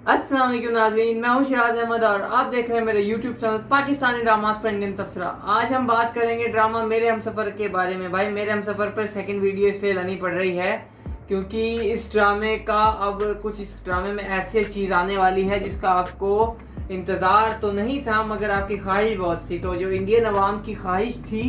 अस्सलाम वालेकुम नाज़रीन, मैं हूं शिराज अहमद और आप देख रहे हैं मेरे YouTube चैनल पाकिस्तानी ड्रामास पर इंडियन तबसरा। आज हम बात करेंगे ड्रामा मेरे हमसफ़र के बारे में। भाई मेरे हमसफ़र पर सेकंड वीडियो इसलिए लानी पड़ रही है क्योंकि इस ड्रामे का अब कुछ इस ड्रामे में ऐसी चीज़ आने वाली है जिसका आपको इंतज़ार तो नहीं था मगर आपकी ख्वाहिश बहुत थी। तो जो इंडियन अवाम की ख्वाहिश थी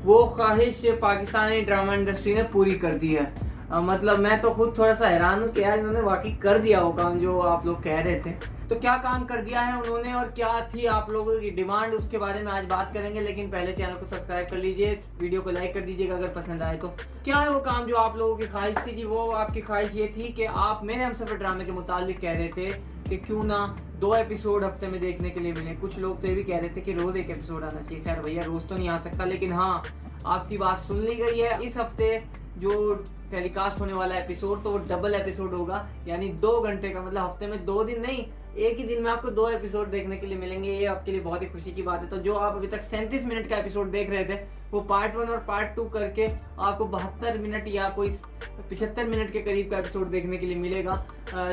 वो ख्वाहिश पाकिस्तानी ड्रामा इंडस्ट्री ने पूरी कर दी है। मतलब मैं तो खुद थोड़ा सा हैरान हूँ कि यार इन्होंने वाकई कर दिया वो काम जो आप लोग कह रहे थे। तो क्या काम कर दिया है उन्होंने और क्या थी आप लोगों की डिमांड, उसके बारे में आज बात करेंगे। लेकिन पहले चैनल को सब्सक्राइब कर लीजिए, वीडियो को लाइक कर दीजिएगा अगर पसंद आए तो। क्या है वो काम जो आप लोगों की ख्वाहिश थी जी? वो आपकी ख्वाहिश ये थी कि आप मेरे हमसफर ड्रामे के मुतालिक कह रहे थे कि क्यों ना 2 एपिसोड हफ्ते में देखने के लिए मिले। कुछ लोग तो ये भी कह रहे थे कि रोज 1 एपिसोड आना चाहिए। खैर भैया रोज तो नहीं आ सकता, लेकिन हाँ आपकी बात सुन ली गई है। इस हफ्ते जो टेलीकास्ट होने वाला एपिसोड तो वो डबल एपिसोड होगा, यानी 2 घंटे का। मतलब हफ्ते में 2 दिन नहीं, एक ही दिन में आपको 2 एपिसोड देखने के लिए मिलेंगे। ये आपके लिए बहुत ही खुशी की बात है। तो जो आप अभी तक 37 मिनट का एपिसोड देख रहे थे वो पार्ट 1 और पार्ट 2 करके आपको 72 मिनट या कोई 75 मिनट के करीब का एपिसोड देखने के लिए मिलेगा,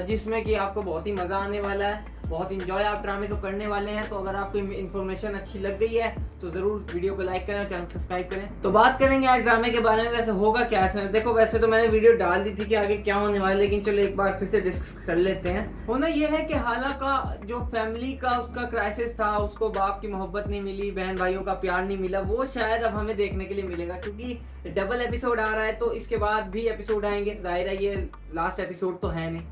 जिसमें कि आपको बहुत ही मजा आने वाला है, बहुत इंजॉय आप ड्रामे को करने वाले हैं। तो अगर आपको इन्फॉर्मेशन अच्छी लग गई है तो जरूर वीडियो को लाइक करें और चैनल सब्सक्राइब करें। तो बात करेंगे आज ड्रामे के बारे में। वैसे होगा क्या इसमें, देखो वैसे तो मैंने वीडियो डाल दी थी कि आगे क्या होने वाला है, लेकिन चलो एक बार फिर से डिस्कस कर लेते हैं। होना यह है कि हाला का जो फैमिली का उसका क्राइसिस था, उसको बाप की मोहब्बत नहीं मिली, बहन भाइयों का प्यार नहीं मिला, वो शायद अब हमें देखने के लिए मिलेगा क्योंकि डबल एपिसोड आ रहा है। तो इसके बाद भी एपिसोड आएंगे, जाहिर है ये लास्ट एपिसोड तो है नहीं।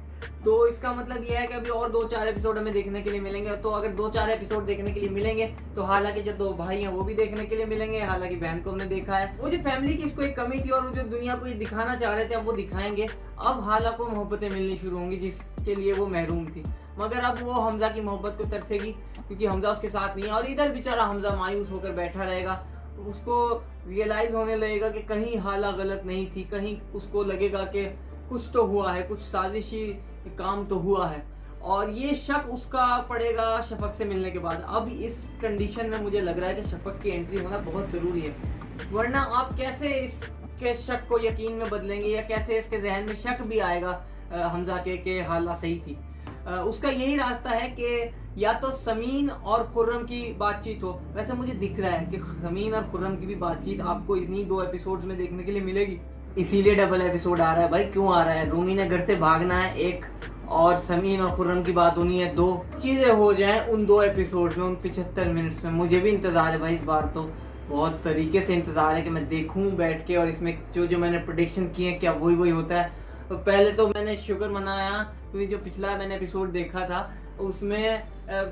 तो इसका मतलब यह है कि अभी और 2-4 एपिसोड हमें देखने के लिए मिलेंगे। तो अगर 2-4 एपिसोड देखने के लिए मिलेंगे तो हालांकि जो 2 भाई हैं वो भी देखने के लिए मिलेंगे, हालांकि बहन को हमने देखा है। वो जो फैमिली की इसको एक कमी थी और वो जो दुनिया को ये दिखाना चाह रहे थे अब वो दिखाएंगे। अब हाला को मोहब्बतें मिलनी शुरू होंगी जिसके लिए वो महरूम थी, मगर अब वो हमजा की मोहब्बत को तरसेगी क्योंकि हमजा उसके साथ नहीं है। और इधर बेचारा हमजा मायूस होकर बैठा रहेगा। उसको रियलाइज होने लगेगा कि कहीं हाला गलत नहीं थी, कहीं उसको लगेगा कि कुछ तो हुआ है, कुछ साजिशी काम तो हुआ है। और ये शक उसका पड़ेगा शफक से मिलने के बाद। अब इस कंडीशन में मुझे लग रहा है कि शफक की एंट्री होना बहुत जरूरी है, वरना आप कैसे इसके शक को यकीन में बदलेंगे या कैसे इसके जहन में शक भी आएगा हमजा के हाला सही थी। उसका यही रास्ता है कि या तो समीन और खुर्रम की बातचीत हो। वैसे मुझे दिख रहा है कि समीन और खुर्रम की भी बातचीत आपको इन्हीं 2 एपिसोड्स में देखने के लिए मिलेगी, इसीलिए डबल एपिसोड आ रहा है। भाई क्यों आ रहा है? रूमी ने घर से भागना है 1 और समीन और खुर्रम की बात होनी है 2। चीजें हो जाएं उन 2 एपिसोड में, उन 75 मिनट्स में। मुझे भी इंतजार है भाई, इस बार तो बहुत तरीके से इंतजार है कि मैं देखूं बैठ के और इसमें जो मैंने प्रेडिक्शन किए हैं क्या वही होता है। तो पहले तो मैंने शुक्र मनाया क्योंकि जो पिछला मैंने एपिसोड देखा था उसमें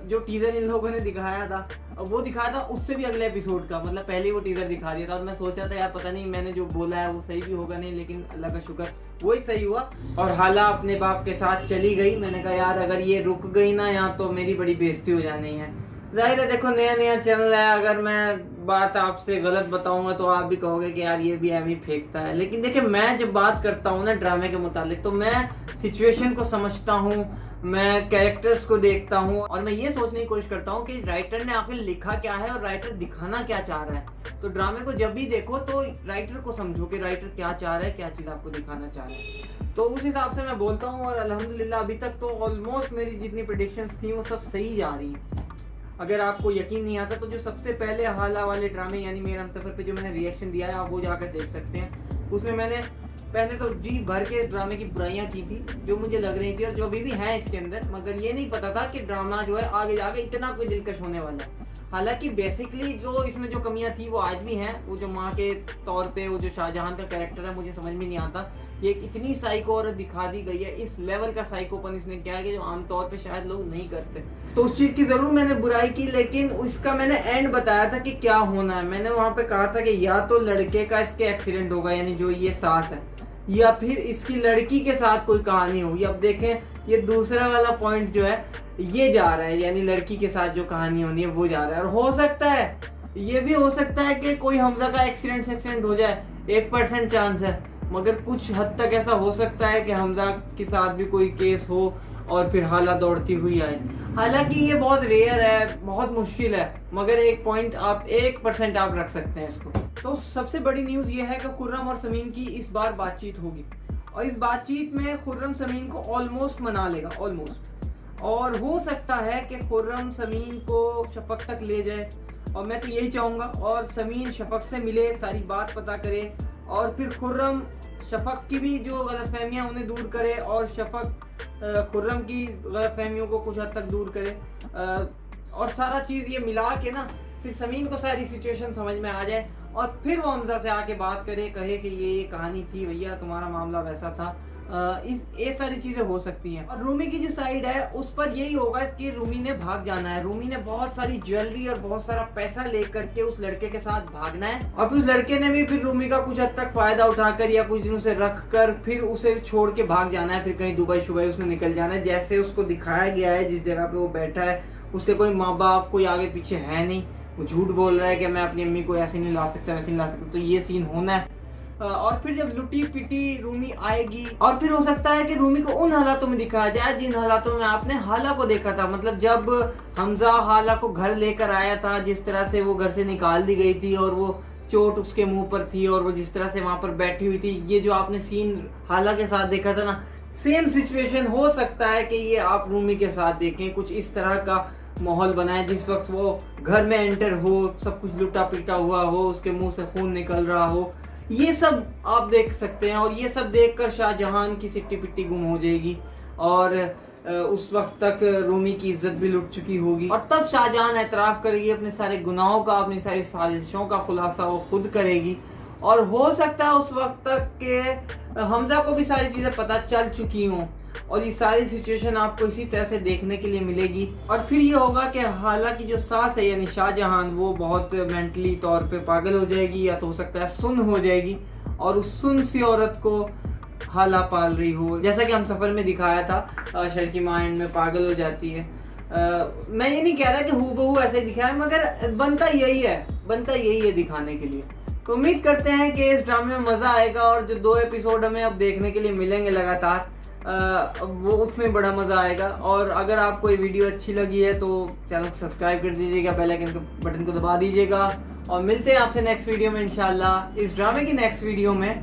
जो टीजर इन लोगों ने दिखाया था वो दिखाया था उससे भी अगले एपिसोड का, मतलब पहले वो टीजर दिखा दिया था। और मैं सोचा था यार पता नहीं मैंने जो बोला है वो सही भी होगा नहीं, लेकिन अल्लाह का शुक्र वही सही हुआ। और हाला अपने बाप के साथ चली गई। मैंने कहा यार अगर ये रुक गई ना यहाँ तो मेरी बड़ी बेइज्जती हो जानी है। जाहिर है देखो नया चैनल है, अगर मैं बात आपसे गलत बताऊंगा तो आप भी कहोगे कि यार ये भी एम ही फेंकता है। लेकिन देखिए मैं जब बात करता हूँ ना ड्रामे के मुतालिक तो मैं सिचुएशन को समझता हूँ, मैं कैरेक्टर्स को देखता हूँ और मैं ये सोचने की कोशिश करता हूँ कि राइटर ने आखिर लिखा क्या है और राइटर दिखाना क्या चाह रहा है। तो ड्रामे को जब भी देखो तो राइटर को समझो कि राइटर क्या चाह रहा है, क्या चीज़ आपको दिखाना चाह रहा है। तो उस हिसाब से मैं बोलता हूँ और अल्हम्दुलिल्लाह अभी तक तो ऑलमोस्ट मेरी जितनी प्रेडिक्शंस थी वो सब सही जा रही हैं। अगर आपको यकीन नहीं आता तो जो सबसे पहले हाला वाले ड्रामे यानी मेरे हमसफर पे जो मैंने रिएक्शन दिया है आप वो जाकर देख सकते हैं। उसमें मैंने पहले तो जी भर के ड्रामे की बुराइयां की थी जो मुझे लग रही थी और जो अभी भी हैं इसके अंदर, मगर ये नहीं पता था कि ड्रामा जो है आगे जाके इतना कोई दिलकश होने वाला है। हालांकि बेसिकली जो इसमें जो कमियां थी वो आज भी हैं। वो जो माँ के तौर पे वो जो शाहजहां का कैरेक्टर है मुझे समझ में नहीं आता, ये इतनी साइको औरत दिखा दी गई है, इस लेवल का साइकोपन इसने किया है कि जो आमतौर पे शायद लोग नहीं करते। तो उस चीज की जरूर मैंने बुराई की, लेकिन उसका मैंने एंड बताया था कि क्या होना है। मैंने वहां पे कहा था कि या तो लड़के का इसके एक्सीडेंट होगा यानी जो ये सास है, या फिर इसकी लड़की के साथ कोई कहानी होगी। अब देखें ये दूसरा वाला पॉइंट जो है ये जा रहा है, यानी लड़की के साथ जो कहानी होनी है वो जा रहा है। और हो सकता है ये भी हो सकता है कि कोई हमजा का एक्सीडेंट हो जाए, 1% चांस है, मगर कुछ हद तक ऐसा हो सकता है कि हमजा के साथ भी कोई केस हो और फिर हाला दौड़ती हुई आए। हालांकि ये बहुत रेयर है, बहुत मुश्किल है, मगर 1% आप रख सकते हैं इसको। तो सबसे बड़ी न्यूज़ ये है कि खुर्रम और समीन की इस बार बातचीत होगी और इस बातचीत में खुर्रम समीन को ऑलमोस्ट मना लेगा, ऑलमोस्ट। और हो सकता है कि खुर्रम समीन को शफक तक ले जाए, और मैं तो यही चाहूँगा। और समीन शफक से मिले, सारी बात पता करे, और फिर खुर्रम शफक की भी जो गलतफहमियाँ उन्हें दूर करे, और शफक खुर्रम की गलतफहमियों को कुछ हद तक दूर करे, और सारा चीज़ ये मिला के ना फिर समीन को सारी सिचुएशन समझ में आ जाए, और फिर वो हमजा से आके बात करे, कहे कि ये कहानी थी भैया, तुम्हारा मामला वैसा था। ये सारी चीजें हो सकती हैं। और रूमी की जो साइड है उस पर यही होगा कि रूमी ने भाग जाना है। रूमी ने बहुत सारी ज्वेलरी और बहुत सारा पैसा लेकर के उस लड़के के साथ भागना है, और फिर उस लड़के ने भी फिर रूमी का कुछ हद तक फायदा उठाकर या कुछ दिनों से रख कर फिर उसे छोड़ के भाग जाना है। फिर कहीं दुबई शुबई उसने निकल जाना है, जैसे उसको दिखाया गया है। जिस जगह पे वो बैठा है उसके कोई माँ बाप, कोई आगे पीछे है नहीं, वो झूठ बोल रहा है कि मैं अपनी अम्मी को ऐसे नहीं ला सकता, वैसे नहीं ला सकता। तो ये सीन होना है। और फिर जब लुटी पिटी रूमी आएगी, और फिर हो सकता है कि रूमी को उन हालातों में दिखाया जाए जिन हालातों में आपने हाला को देखा था। मतलब जब हमजा हाला को घर लेकर आया था, जिस तरह से वो घर से निकाल दी गई थी और वो चोट उसके मुंह पर थी, और वो जिस तरह से वहां पर बैठी हुई थी, ये जो आपने सीन हाला के साथ देखा था ना, सेम सिचुएशन हो सकता है कि ये आप रूमी के साथ देखें। कुछ इस तरह का माहौल बनाए जिस वक्त वो घर में एंटर हो, सब कुछ लुटा पिटा हुआ हो, उसके मुंह से खून निकल रहा हो, ये सब आप देख सकते हैं। और ये सब देखकर शाहजहान की सिट्टी पिट्टी गुम हो जाएगी, और उस वक्त तक रूमी की इज्जत भी लुट चुकी होगी, और तब शाहजहान एतराफ करेगी अपने सारे गुनाहों का, अपनी सारी साजिशों का खुलासा वो खुद करेगी। और हो सकता है उस वक्त तक के हमजा को भी सारी चीजें पता चल चुकी हों, और ये सारी सिचुएशन आपको इसी तरह से देखने के लिए मिलेगी। और फिर ये होगा कि हालांकि जो सास है यानी शाहजहान, वो बहुत मेंटली तौर पे पागल हो जाएगी, या तो हो सकता है सुन हो जाएगी, और उस सुन सी औरत को हाला पाल रही हो, जैसा कि हम सफर में दिखाया था। शर्की माँ एंड में पागल हो जाती है। मैं ये नहीं कह रहा कि हूबहू ऐसे दिखाया, मगर बनता यही है दिखाने के लिए। तो उम्मीद करते हैं कि इस ड्रामे में मजा आएगा, और जो 2 एपिसोड हमें अब देखने के लिए मिलेंगे लगातार, वो उसमें बड़ा मजा आएगा। और अगर आपको ये वीडियो अच्छी लगी है तो चैनल को सब्सक्राइब कर दीजिएगा, बेल आइकन के बटन को दबा दीजिएगा, और मिलते हैं आपसे नेक्स्ट वीडियो में इंशाल्लाह, इस ड्रामे की नेक्स्ट वीडियो में।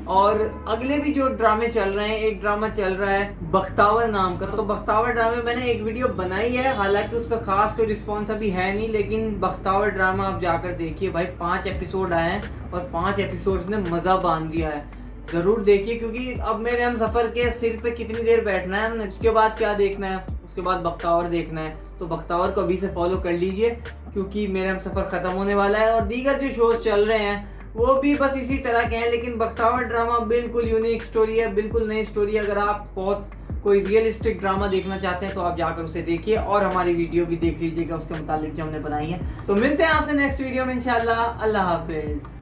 और अगले भी जो ड्रामे चल रहे हैं, एक ड्रामा चल रहा है बख्तावर नाम का। तो बख्तावर ड्रामे मैंने एक वीडियो बनाई है, हालांकि उस पर खास कोई रिस्पॉन्स अभी है नहीं, लेकिन बख्तावर ड्रामा आप जाकर देखिए भाई। 5 एपिसोड आए हैं, और 5 एपिसोड ने मजा बांध दिया है। जरूर देखिए, क्योंकि अब मेरे हम सफर के सिर पे कितनी देर बैठना है हमने, उसके बाद क्या देखना है, उसके बाद बख्तावर देखना है। तो बख्तावर को अभी से फॉलो कर लीजिए, क्योंकि मेरे हम सफर खत्म होने वाला है। और दीगर जो शोज चल रहे हैं वो भी बस इसी तरह के हैं, लेकिन बख्तावर ड्रामा बिल्कुल यूनिक स्टोरी है, बिल्कुल नई स्टोरी है। अगर आप बहुत कोई रियलिस्टिक ड्रामा देखना चाहते हैं तो आप जाकर उसे देखिए, और हमारी वीडियो भी देख लीजिएगा उसके मुतालिक जो हमने बनाई है। तो मिलते हैं आपसे नेक्स्ट वीडियो में इंशाल्लाह। अल्लाह हाफिज।